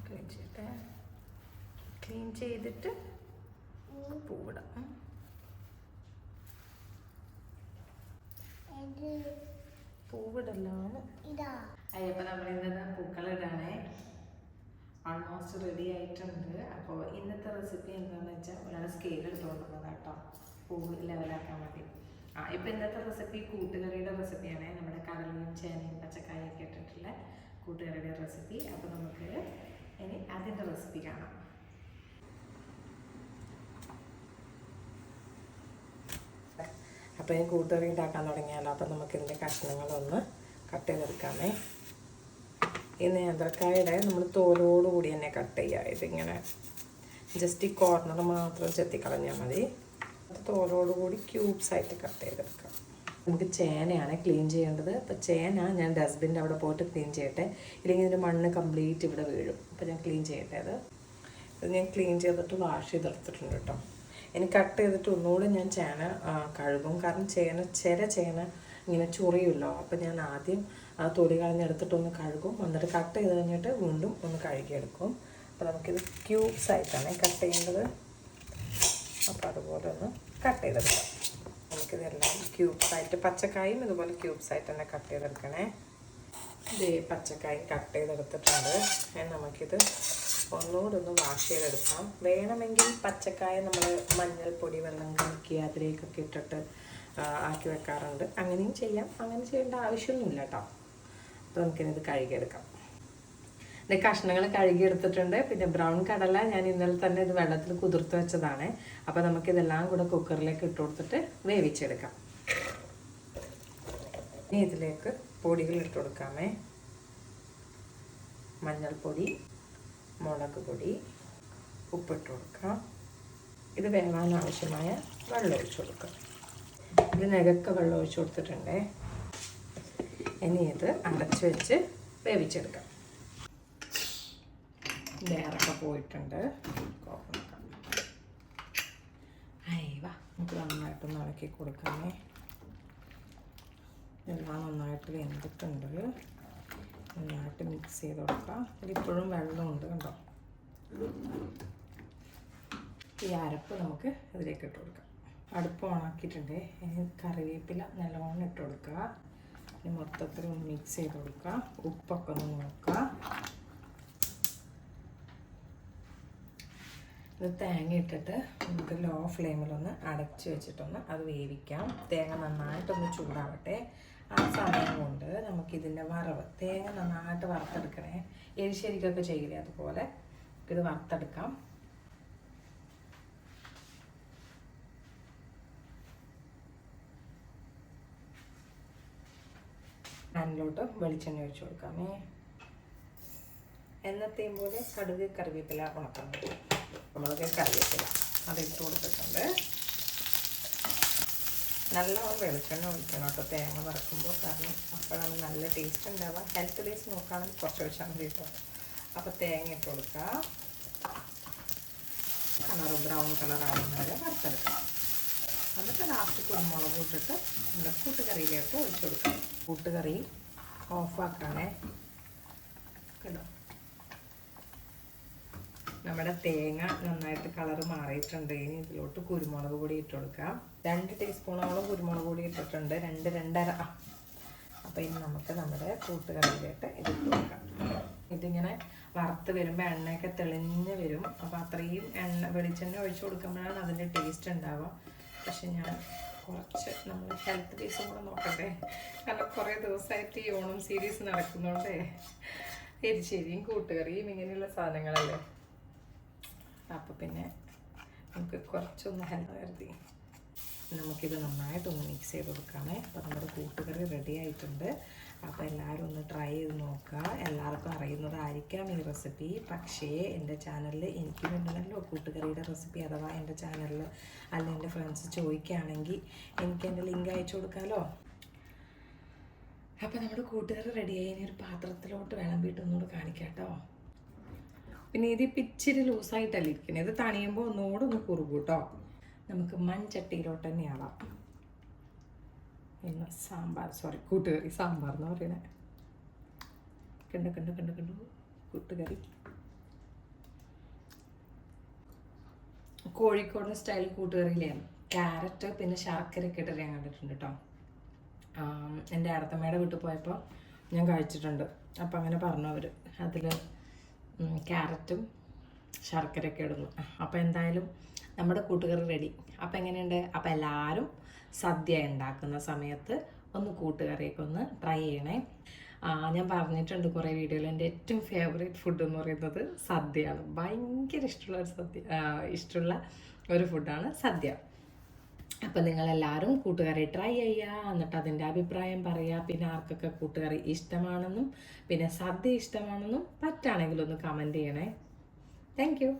Clean ചെയ്യട്ടെ. Clean ചെയ്തിട്ട് പൂവിടാം. പൂവിടലാണ്. അയ്യപ്പോൾ നമ്മൾ ഇന്നത്തെ പൂക്കളിടാണേ. ഓൾമോസ്റ്റ് റെഡി ആയിട്ടുണ്ട്. അപ്പോൾ ഇന്നത്തെ റെസിപ്പി എന്താണെന്ന് വെച്ചാൽ ഒരാൾ സ്കെയിൽ എടുത്തുകൊണ്ടുവന്നത് കേട്ടോ, പൂവ് ലെവലാക്കാൻ വേണ്ടി. ഇപ്പം ഇന്നത്തെ റെസിപ്പി കൂട്ടുകറിയുടെ റെസിപ്പിയാണ്. നമ്മുടെ കടലയും ചേനയും പച്ചക്കായൊക്കെ ഇട്ടിട്ടുള്ള കൂട്ടുകറിയുടെ റെസിപ്പി. അപ്പോൾ നമുക്ക് ഇനി അതിൻ്റെ റെസിപ്പി കാണാം. അപ്പോൾ ഞാൻ കൂട്ടുകറി ഉണ്ടാക്കാൻ തുടങ്ങിയാലോ. അപ്പോൾ നമുക്കിതിൻ്റെ കഷ്ണങ്ങളൊന്ന് കട്ട് ചെയ്തെടുക്കാമേ. ഈ നേന്ത്രക്കായുടെ നമ്മൾ തോലോടുകൂടി തന്നെ കട്ട് ചെയ്യുക. ഇതിങ്ങനെ ജസ്റ്റ് ഈ കോർണർ മാത്രം ചെത്തിക്കളഞ്ഞാൽ മതി. തോലോടുകൂടി ക്യൂബ്സായിട്ട് കട്ട് ചെയ്തെടുക്കാം. നമുക്ക് ചേനയാണ് ക്ലീൻ ചെയ്യേണ്ടത്. അപ്പോൾ ചേന ഞാൻ ഡസ്റ്റ്ബിൻ്റെ അവിടെ പോയിട്ട് ക്ലീൻ ചെയ്യട്ടെ, ഇല്ലെങ്കിൽ ഇതിൻ്റെ മണ്ണ് കംപ്ലീറ്റ് ഇവിടെ വീഴും. അപ്പോൾ ഞാൻ ക്ലീൻ ചെയ്യട്ടെ. ഇത് ഞാൻ ക്ലീൻ ചെയ്തിട്ട് വാഷ് ചെയ്തെടുത്തിട്ടുണ്ട് കേട്ടോ. ഇനി കട്ട് ചെയ്തിട്ട് ഒന്നുകൂടെ ഞാൻ ചേന കഴുകും. കാരണം ചേന ഇങ്ങനെ ചൊറിയുമല്ലോ. അപ്പോൾ ഞാൻ ആദ്യം തൊലി കളഞ്ഞെടുത്തിട്ടൊന്ന് കഴുകും, എന്നിട്ട് കട്ട് ചെയ്ത് കഴിഞ്ഞിട്ട് വീണ്ടും ഒന്ന് കഴുകിയെടുക്കും. അപ്പോൾ നമുക്കിത് ക്യൂബ്സായിട്ടാണ് കട്ട് ചെയ്യേണ്ടത്. അപ്പോൾ അതുപോലെ ഒന്ന് കട്ട് ചെയ്തെടുക്കാം. നമുക്കിതെല്ലാം ക്യൂബ്സായിട്ട്, പച്ചക്കായും ഇതുപോലെ ക്യൂബ്സായിട്ട് തന്നെ കട്ട് ചെയ്തെടുക്കണേ. ഇതേ പച്ചക്കായും കട്ട് ചെയ്തെടുത്തിട്ടുണ്ട്. നമുക്കിത് ഒന്നുകൂടെ ഒന്ന് വാഷ് ചെയ്തെടുക്കാം. വേണമെങ്കിൽ പച്ചക്കായ നമ്മൾ മഞ്ഞൾപ്പൊടി വെള്ളം കലക്കി അതിലേക്കൊക്കെ ഇട്ടിട്ട് ആക്കി വെക്കാറുണ്ട്. അങ്ങനെയും ചെയ്യാം. അങ്ങനെ ചെയ്യേണ്ട ആവശ്യമൊന്നുമില്ല കേട്ടോ. അപ്പോൾ നമുക്കിത് കഴുകിയെടുക്കാം. ഇത് കഷ്ണങ്ങൾ കഴുകിയെടുത്തിട്ടുണ്ട്. പിന്നെ ബ്രൗൺ കടല ഞാൻ ഇന്നലെ തന്നെ ഇത് വെള്ളത്തിൽ കുതിർത്ത് വെച്ചതാണ്. അപ്പോൾ നമുക്കിതെല്ലാം കൂടെ കുക്കറിലേക്ക് ഇട്ട് കൊടുത്തിട്ട് വേവിച്ചെടുക്കാം. ഇനി ഇതിലേക്ക് പൊടികൾ ഇട്ട് കൊടുക്കാമേ. മഞ്ഞൾപ്പൊടി, മുളക് പൊടി, ഉപ്പിട്ട് കൊടുക്കാം. ഇത് വേവാൻ ആവശ്യമായ വെള്ളം ഒഴിച്ചു കൊടുക്കാം. ഇത് നികക്ക വെള്ളം ഒഴിച്ചു കൊടുത്തിട്ടുണ്ട്. ഇനി ഇത് അടച്ചു വെച്ച് വേവിച്ചെടുക്കാം. വേറൊക്കെ പോയിട്ടുണ്ട്. അയ്യവാ, നമുക്ക് നന്നായിട്ടൊന്ന് ഇളക്കി കൊടുക്കാമേ. എല്ലാം നന്നായിട്ട് വെന്തിട്ടുണ്ട്. നന്നായിട്ട് മിക്സ് ചെയ്ത് കൊടുക്കാം. ഇതിപ്പോഴും വെള്ളമുണ്ട് കണ്ടോ. ഈ അരപ്പ് നമുക്ക് ഇതിലേക്ക് ഇട്ട് കൊടുക്കാം. അടുപ്പ് ഓണാക്കിയിട്ടുണ്ട്. ഇനി കറിവേപ്പില നല്ലോണം ഇട്ട് കൊടുക്കുക. ഇനി മൊത്തത്തിൽ ഒന്ന് മിക്സ് ചെയ്ത് കൊടുക്കുക. ഉപ്പൊക്കെ ഒന്ന് നോക്കുക. ഇത് തേങ്ങ ഇട്ടിട്ട് നമുക്ക് ലോ ഫ്ലെയിമിലൊന്ന് അടച്ച് വെച്ചിട്ടൊന്ന് അത് വേവിക്കാം. തേങ്ങ നന്നായിട്ടൊന്ന് ചൂടാവട്ടെ. ആ സമയം കൊണ്ട് നമുക്കിതിൻ്റെ വറവ്, തേങ്ങ നന്നായിട്ട് വറുത്തെടുക്കണേ. എരിശ്ശേരിക്കൊക്കെ ചെയ്യില്ലേ, അതുപോലെ ഇത് വറുത്തെടുക്കാം. പാനിലോട്ട് വെളിച്ചെണ്ണ ഒഴിച്ചു കൊടുക്കാമേ. എന്നത്തെയും പോലെ കടുക്, കറിവേപ്പില, ഉണക്കുന്നത് നമ്മളൊക്കെ കറിവേപ്പില അതിട്ട് കൊടുത്തിട്ടുണ്ട്. നല്ലോണം വെളിച്ചെണ്ണ ഒഴിക്കണം കേട്ടോ തേങ്ങ വറക്കുമ്പോൾ. കാരണം അപ്പോഴാണ് നല്ല ടേസ്റ്റ് ഉണ്ടാവുക. ഹെൽത്ത് ബേസ് നോക്കുകയാണെങ്കിൽ കുറച്ച് ഒഴിച്ചാൽ മതി കേട്ടോ. അപ്പോൾ തേങ്ങ ഇട്ട് കൊടുക്കുക. ബ്രൗൺ കളറാവുന്ന വരെ വറുത്തെടുക്കാം. എന്നിട്ട് ലാസ്റ്റ് കുരുമുളക് ഇട്ടിട്ട് നമ്മുടെ കൂട്ടുകറിയിലേക്ക് ഒഴിച്ചു കൊടുക്കാം. കൂട്ടുകറി ഓഫാക്കണേ കേട്ടോ. നമ്മുടെ തേങ്ങ നന്നായിട്ട് കളറ് മാറിയിട്ടുണ്ട്. ഇനി ഇതിലോട്ട് കുരുമുളക് പൊടി ഇട്ട് കൊടുക്കാം. 2 ടീസ്പൂണോളം കുരുമുളക് പൊടി ഇട്ടിട്ടുണ്ട്. 2-2.5. അപ്പോൾ ഇനി നമുക്ക് നമ്മുടെ കൂട്ടുകറിയിലേക്ക് ഇതിട്ട് കൊടുക്കാം. ഇതിങ്ങനെ വറുത്ത് വരുമ്പോൾ എണ്ണയൊക്കെ തെളിഞ്ഞ് വരും. അപ്പോൾ അത്രയും വെളിച്ചെണ്ണ ഒഴിച്ചു കൊടുക്കുമ്പോഴാണ് അതിൻ്റെ ടേസ്റ്റ് ഉണ്ടാവുക. പക്ഷെ ഞാൻ കുറച്ച് നമ്മൾ ഹെൽത്ത് ബേസും കൂടെ നോക്കട്ടെ. കാരണം കുറേ ദിവസമായിട്ട് ഈ ഓണം സീരീസ് നടക്കുന്നതുകൊണ്ട് എരിശ്ശേരിയും കൂട്ടുകറിയും ഇങ്ങനെയുള്ള സാധനങ്ങളല്ലേ. അപ്പോൾ പിന്നെ നമുക്ക് കുറച്ചൊന്ന് ഹെൽത്ത് കരുതി നമുക്കിത് നന്നായിട്ടൊന്ന് മിക്സ് ചെയ്ത് കൊടുക്കാമേ. അപ്പോൾ നമ്മുടെ കൂട്ടുകറി റെഡി ആയിട്ടുണ്ട്. അപ്പോൾ എല്ലാവരും ഒന്ന് ട്രൈ ചെയ്ത് നോക്കുക. എല്ലാവർക്കും അറിയുന്നതായിരിക്കാം ഈ റെസിപ്പി. പക്ഷേ എൻ്റെ ചാനലിൽ എനിക്ക് വേണ്ടല്ലോ കൂട്ടുകറിയുടെ റെസിപ്പി. അഥവാ എൻ്റെ ചാനലിൽ അല്ല എൻ്റെ ഫ്രണ്ട്സ് ചോദിക്കുകയാണെങ്കിൽ എനിക്ക് എൻ്റെ ലിങ്ക് അയച്ചു കൊടുക്കാമല്ലോ. അപ്പോൾ നമ്മുടെ കൂട്ടുകറി റെഡിയായി. ഇനി ഒരു പാത്രത്തിലോട്ട് വിളമ്പിയിട്ട് ഒന്നുകൂടെ കാണിക്കാം കേട്ടോ. പിന്നെ ഇതിപ്പോൾ ഇച്ചിരി ലൂസായിട്ടല്ല ഇരിക്കുന്നത്. ഇത് തണിയുമ്പോൾ ഒന്നുകൂടെ ഒന്ന് കുറുകും കേട്ടോ. നമുക്ക് മൺചട്ടിയിലോട്ട് തന്നെ ആവാം. ഇന്ന് കൂട്ടുകറി സാമ്പാർ എന്ന് പറയുന്നത്. കണ്ടു കൂട്ടുകറി. കോഴിക്കോടൻ സ്റ്റൈൽ കൂട്ടുകറിയില്ലേ ക്യാരറ്റ് പിന്നെ ശർക്കരയൊക്കെ ഇട്ടിട്ട് ഞാൻ കണ്ടിട്ടുണ്ട് കേട്ടോ. എൻ്റെ അടുത്തമ്മയുടെ വീട്ടിൽ പോയപ്പോൾ ഞാൻ കഴിച്ചിട്ടുണ്ട്. അപ്പം അങ്ങനെ പറഞ്ഞു അവർ അതിൽ ക്യാരറ്റും ശർക്കരയൊക്കെ ഇടുന്നു. അപ്പോൾ എന്തായാലും നമ്മുടെ കൂട്ടുകറി റെഡി. അപ്പം എങ്ങനെയുണ്ട്? അപ്പം എല്ലാവരും സദ്യ ഉണ്ടാക്കുന്ന സമയത്ത് ഒന്ന് കൂട്ടുകറിയൊക്കെ ഒന്ന് ട്രൈ ചെയ്യണേ. ഞാൻ പറഞ്ഞിട്ടുണ്ട് കുറേ വീഡിയോയിൽ എൻ്റെ ഏറ്റവും ഫേവറേറ്റ് ഫുഡ് എന്ന് പറയുന്നത് സദ്യയാണ്. ഭയങ്കര ഇഷ്ടമുള്ള ഒരു ഫുഡാണ് സദ്യ. അപ്പം നിങ്ങളെല്ലാവരും കൂട്ടുകറി ട്രൈ ചെയ്യുക, എന്നിട്ട് അതിൻ്റെ അഭിപ്രായം പറയുക. പിന്നെ ആർക്കൊക്കെ കൂട്ടുകറി ഇഷ്ടമാണെന്നും പിന്നെ സദ്യ ഇഷ്ടമാണെന്നും പറ്റുകയാണെങ്കിൽ ഒന്ന് കമൻറ്റ് ചെയ്യണേ. Thank you.